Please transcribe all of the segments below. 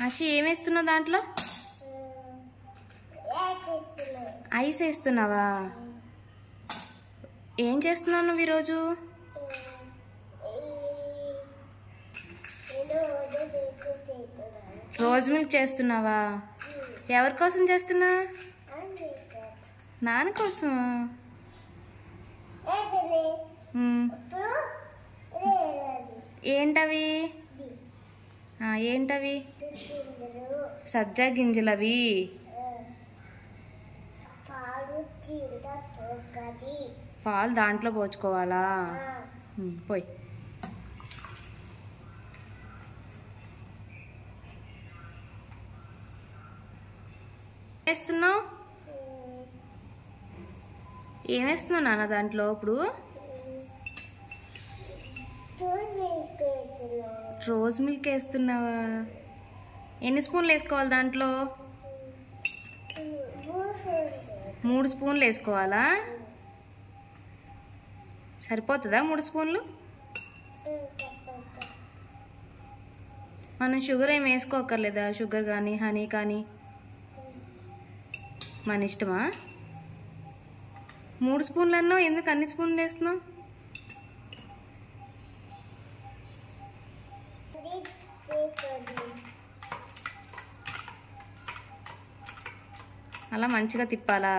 ఆశి ఏమేస్తున్నావు దాంట్లో? ఐస్ వేస్తున్నావా? ఏం చేస్తున్నావు నువ్వు ఈరోజు? రోజ్ మిల్క్ చేస్తున్నావా? ఎవరి కోసం చేస్తున్నా? నాన్న కోసం. ఏంటవి? ఏంటవి? సబ్జా గింజలవి. పాలు దాంట్లో పోసుకోవాలా? పోయి వేస్తున్నావు. ఏమేస్తున్నావు నాన్న దాంట్లో ఇప్పుడు? రోజ్ మిల్క్ వేస్తున్నావా? ఎన్ని స్పూన్లు వేసుకోవాలి దాంట్లో? 3 స్పూన్లు వేసుకోవాలా? సరిపోతుందా 3 స్పూన్లు? మనం షుగర్ ఏమి వేసుకోకర్లేదా? షుగర్ కానీ హనీ కానీ మన ఇష్టమా? 3 స్పూన్లు అన్నావు, ఎందుకు అన్ని స్పూన్లు వేస్తున్నావు? అలా మంచిగా తిప్పాలా?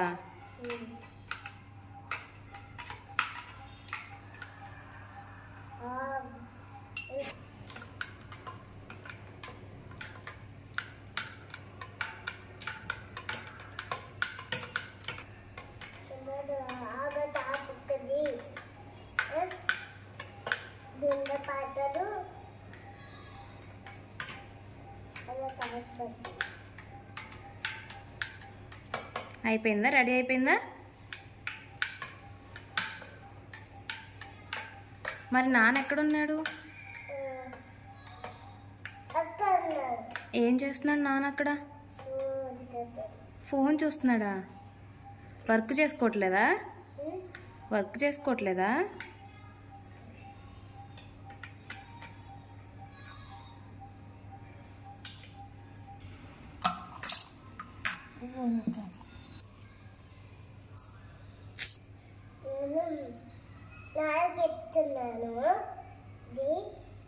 అయిపోయిందా? రెడీ అయిపోయిందా? మరి నాన్న ఎక్కడున్నాడు? ఏం చేస్తున్నాడు నాన్న అక్కడ? ఫోన్ చూస్తున్నాడా? వర్క్ చేసుకోవట్లేదా? వర్క్ చేసుకోవట్లేదా?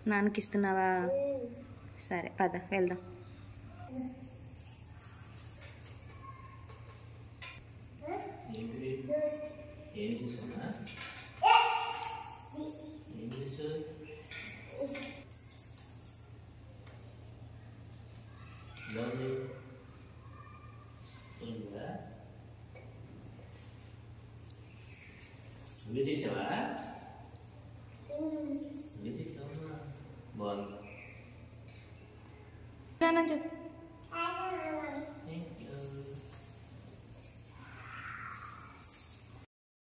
నాన్నకి ఇస్తున్నావా? సరే పద వెళ్దాం. చేసావా? బాగుంది. చెప్పు.